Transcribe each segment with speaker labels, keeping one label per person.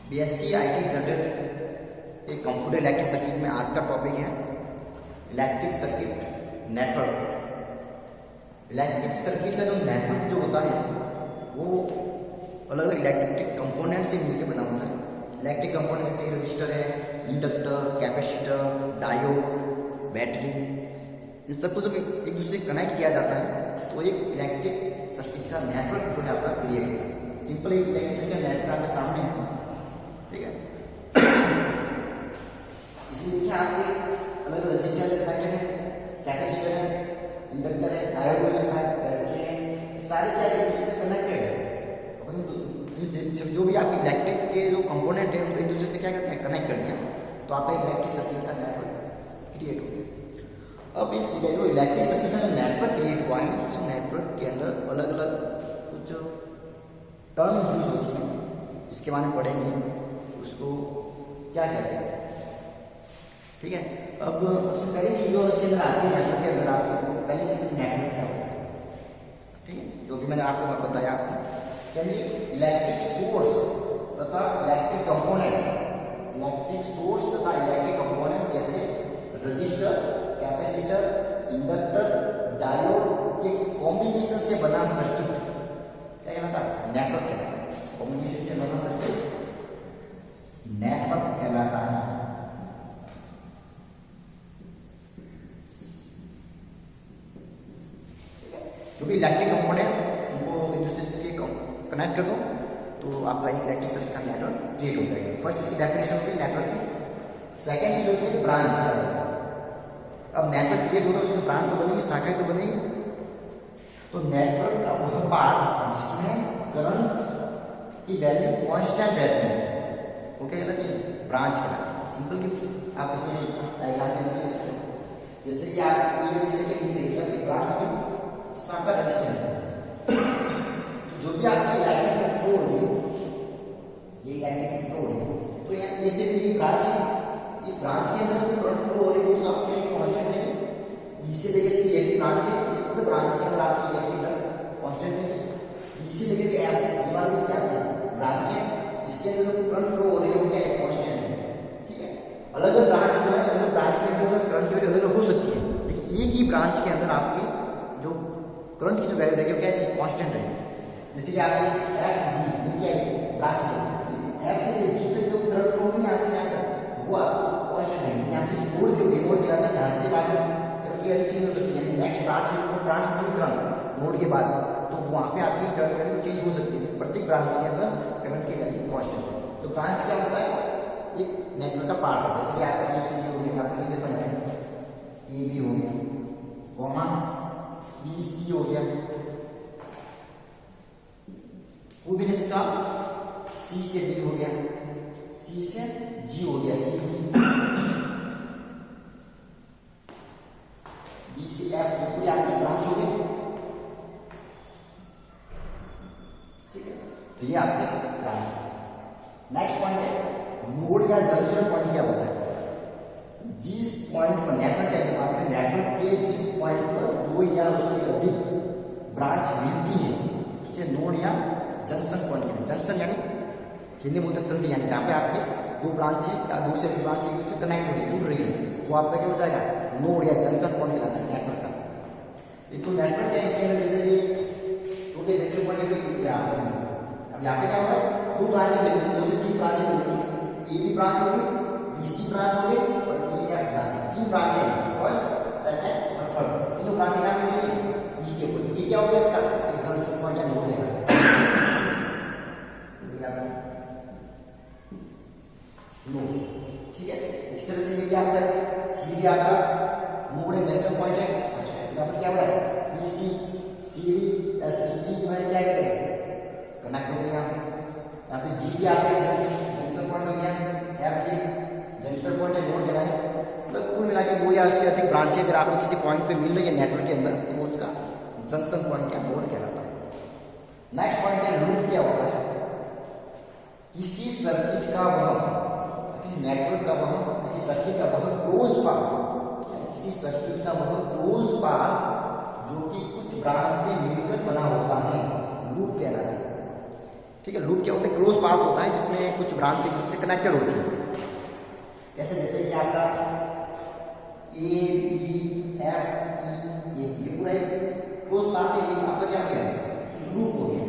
Speaker 1: BSc IT third एक computer electric circuit में आज का टॉपिक है electric circuit network. Electric circuit का जो नेटवर्क जो होता है वो अलग अलग इलेक्ट्रिक कंपोनेंट से मिलकर बना होता है। इलेक्ट्रिक कंपोनेंट जैसे रजिस्टर है, इंडक्टर, कैपेसिटर, डायोड, बैटरी, इन सबको जब एक दूसरे से कनेक्ट किया जाता है तो एक इलेक्ट्रिक सर्किट का नेटवर्क जो है आपका क्रिएट होता है। सिंपल एक इलेक्ट्रिक सर्किट नेटवर्क आपके सामने है, ठीक है। इसमें देखिए आपके अलग अलग रजिस्टर से कनेक्टेड है, कैपेसिटर है, इंडक्टर है, डायोड है, बैटरी है, सारे क्या एक दूसरे से कनेक्टेड है। जो भी आपके इलेक्ट्रिक के जो कंपोनेंट है उनको एक दूसरे से क्या करते हैं, कनेक्ट करते हैं, तो आपका इलेक्ट्रिक सर्किट का नेटवर्क क्रिएट हो गया। अब इस जो इलेक्ट्रिक सर्किट का नेटवर्क क्रिएट हुआ है उस नेटवर्क के अंदर अलग अलग कुछ टर्म यूज होती है जिसके बारे में पढ़ेंगे, उसको क्या कहते हैं, ठीक है। अब सबसे पहली चीज जो उसके अंदर आती है नेटवर्क के अंदर आपकी पहली चीज नेटवर्क क्या होता है, ठीक है। जो भी मैंने आपको बताया आपको इलेक्ट्रिक सोर्स तथा इलेक्ट्रिक कंपोनेंट जैसे रजिस्टर, कैपेसिटर, इंडक्टर, डायोड के कॉम्बिनेशन से बना सर्किट क्या कहलाता है, नेटवर्क कहलाता है। कॉम्बिनेशन से बना सर्किट नेटवर्क कहलाता है। जो भी इलेक्ट्रिक कंपोनेंट उनको एक दूसरे से कनेक्ट कर दो तो आपका एक इलेक्ट्रिक सर्किट का नेटवर्क क्रिएट हो जाएगा। फर्स्ट इसकी डेफिनेशन होती है नेटवर्क की। सेकंड चीज होती है ब्रांच। अब नेटवर्क क्रिएट होता है उसकी ब्रांच तो बनेगी, शाखा तो बनेगी। तो नेटवर्क का वह पार्ट जिसमें करंट की वैल्यू कांस्टेंट रहती है वो क्या कहलाती है, ब्रांच कहलाती है। सिंपल की आप इसमें डायग्राम में देख सकते हैं। जैसे कि आप ये से लेके बी देखिए एक ब्रांच होगी, इसमें आपका रेजिस्टेंस है। तो जो भी आपकी इलेक्ट्रिक फ्लो है, ये इलेक्ट्रिक फ्लो है, तो यहाँ ये से भी ब्रांच है। इस ब्रांच के अंदर जो करंट फ्लो हो रही है वो आपके कांस्टेंट है। बी से लेके सी एक ब्रांच है, इस पूरे ब्रांच के अंदर आपकी इलेक्ट्रिक करंट कांस्टेंट है। बी से लेके एफ ये वाली क्या है, ब्रांच है, इसके अंदर जो करंट फ्लो हो रही है वो क्या है, कांस्टेंट है, ठीक है। अलग अलग ब्रांच जो है, अलग अलग ब्रांच के अंदर जो करंट की वैल्यू अलग अलग हो सकती है, लेकिन एक ही ब्रांच के अंदर आपकी जो करंट की जो वैल्यू रहेगी वो क्या है, कांस्टेंट रहेगी। जैसे कि आपकी एफ जी ये क्या है, ब्रांच है, एफ से जी तक जो करंट फ्लो है यहाँ से यहाँ तक वो आपकी कांस्टेंट रहेगी। यहाँ पे नोड जो है नोड कहलाता है, यहाँ से बाद करंट की वैल्यू चेंज हो सकती है। नेक्स्ट ब्रांच में जो ट्रांसमिशन करंट नोड के बाद तो वहाँ पे आपकी करंट की वैल्यू चेंज हो सकती है। प्रत्येक ब्रांच के अंदर करंट की वैल्यू कांस्टेंट है। तो ब्रांच क्या होता है, एक नेटवर्क का पार्ट है। जैसे आपका एसी हो गया, आपका लिख देते हैं ए बी हो गया, कॉमा बी सी हो गया, वो भी नहीं सकता, सी से डी हो गया, सी से जी हो गया, सी जी, बी से एफ, ये पूरी आपकी ब्रांच हो गई, ठीक है। तो ये आपकी ब्रांच है। नेक्स्ट पॉइंट है नोड या जंक्शन पॉइंट क्या होता है। जिस पॉइंट पर नेटवर्क क्या बात करें, नेटवर्क के जिस पॉइंट पर दो या उससे अधिक ब्रांच मिलती है उससे नोड या जंक्शन पॉइंट कहते हैं। जंक्शन यानी हिंदी बोलते हैं संधि, यानी जहाँ पे आपके दो ब्रांच या दो से भी ब्रांच एक दूसरे कनेक्ट हो रही है, जुड़ रही है, वो आपका क्या हो जाएगा, नोड या जंक्शन पॉइंट कहलाता है नेटवर्क का। ये तो नेटवर्क है, इसके अंदर जैसे कि छोटे जंक्शन पॉइंट अब यहाँ पे क्या हो रहा है, दो ब्रांच मिल रही है, दो से तीन ब्रांच मिल रही है, ए बी ब्रांच होगी, बी सी ब्रांच होगी और बी एफ ब्रांच, तीन ब्रांच है, फर्स्ट सेकंड और थर्ड, तीनों ब्रांच यहाँ मिल रही है बी के ऊपर। बी क्या हो गया इसका, एक जंक्शन पॉइंट या नोड कहलाता है। ठीक है, इस तरह से ये आपका सी भी आपका नोड है, जंक्शन पॉइंट है। यहाँ पर क्या हो रहा है, B C C B S C G जो है क्या कहते हैं, कनेक्ट हो गया। यहाँ पे जी भी आपका जंक्शन पॉइंट हो गया, एफ भी जंक्शन पॉइंट है, नोड देना है। मतलब कुल मिला के दो या उससे अधिक ब्रांचें अगर आपको किसी पॉइंट पे मिल रही है नेटवर्क के अंदर तो उसका जंक्शन पॉइंट या नोड कहलाता है। नेक्स्ट पॉइंट है लूप क्या होता है, किसी सर्किट का वह, किसी नेटवर्क का वह, किसी सर्किट का वह क्लोज पाथ, किसी सर्किट का वह क्लोज पाथ जो कि कुछ ब्रांच से मिलकर बना होता है, लूप कहलाते हैं। ठीक है। लूप क्या होता है, क्लोज पाथ होता है जिसमें कुछ ब्रांच एक दूसरे से कनेक्टेड होती है। कैसे, जैसे कि आपका ए बी एफ ई, ये पूरा एक क्लोज पाथ है, ये आपका क्या हो गया, लूप हो गया।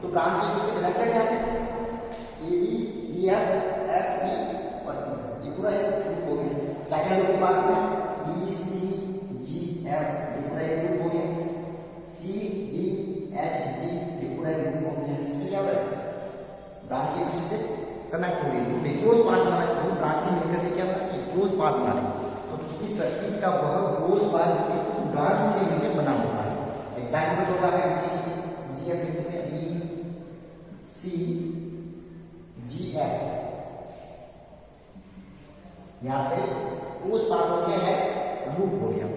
Speaker 1: तो ब्रांच एक दूसरे से कनेक्टेड है यहाँ पे, ए बी एफ ई और ई, ये पूरा एक लूप हो गया। सेकंड लूप की बात करें, बी सी जी एफ, ये पूरा एक लूप हो गया। सी डी एच जी, ये पूरा एक लूप हो गया। इसमें क्या हो रहा है, ब्रांच एक दूसरे से कनेक्ट हो रही है, जो क्लोज पाथ बना है, जो ब्रांच से मिलकर के क्या बना है, क्लोज पाथ बना रही है। तो किसी सर्किट का वह क्लोज पाथ जो ब्रांच से मिलकर बना होता है। एग्जाम्पल होगा है बी सी जी एफ, लिखते हैं बी सी जी एफ, यहाँ पे क्लोज पाथ हो गया है, लूप हो गया।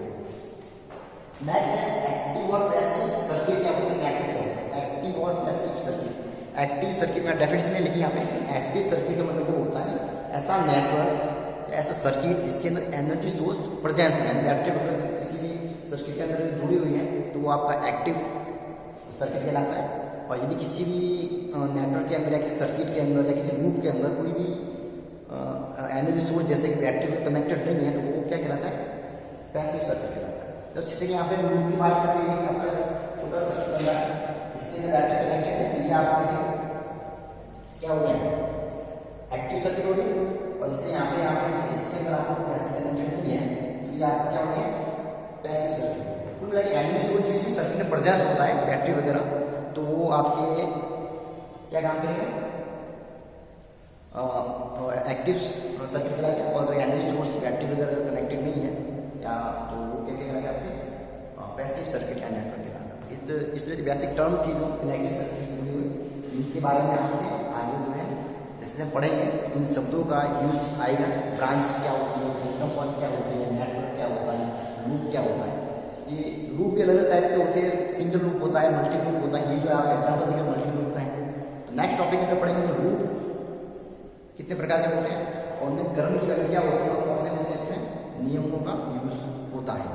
Speaker 1: नेक्स्ट है एक्टिव और पैसिव सर्किट, क्या होता है, नेटवर्क क्या होता है, एक्टिव और पैसिव सर्किट। एक्टिव सर्किट में डेफिनेशन लिखी यहाँ पे, एक्टिव सर्किट का मतलब वो होता है ऐसा नेटवर्क, ऐसा सर्किट जिसके अंदर एनर्जी सोर्स प्रेजेंट है, बैटरी वगैरह किसी भी सर्किट के अंदर जुड़ी हुई है तो वो आपका एक्टिव सर्किट कहलाता है। और यदि किसी भी नेटवर्क के अंदर या किसी सर्किट के अंदर या किसी लूप के अंदर कोई भी एनर्जी सोर्स जैसे कि बैटरी कनेक्टेड नहीं है तो वो क्या कहलाता है, पैसिव सर्किट कहलाता है। तो जैसे कि यहाँ पे लूप की बात करते हैं, आपका छोटा सर्किट बन रहा है, इसके अंदर बैटरी कनेक्टेड है, तो ये आपका क्या हो गया, एक्टिव सर्किट हो गया। और जैसे यहाँ पे जैसे इसके अंदर आपको बैटरी कनेक्टेड नहीं है तो ये आपका क्या हो गया, पैसिव सर्किट। कुल मिला के एनर्जी सोर्स जिस सर्किट में प्रेजेंट होता है, बैटरी वगैरह, तो वो आपके क्या काम करेगा, एक्टिव सर्किट कहलाएगा। और एनर्जी सोर्स बैटरी वगैरह कनेक्टेड नहीं है या तो वो क्या कहलाएगा, आपके पैसिव सर्किट या नेटवर्क कहलाएगा। इस तरह से बेसिक टर्म की जो इलेक्ट्रिक सर्किट से जुड़ी हुई, इनके बारे में आपसे आगे जो है जैसे हम पढ़ेंगे इन शब्दों का यूज आएगा। ब्रांच क्या होती है, सिस्टम पॉइंट क्या होती है, नेटवर्क क्या होता है, लूप क्या होता है। ये लूप भी अलग अलग टाइप से होते हैं, सिंगल लूप होता है, मल्टी लूप होता है। ये जो आप एग्जाम्पल देंगे मल्टी लूप का है। तो नेक्स्ट टॉपिक में पढ़ेंगे लूप कितने प्रकार के होते हैं और उनमें कर्म की वैल्यू क्या होती है और कौन से इसमें नियमों का यूज होता है।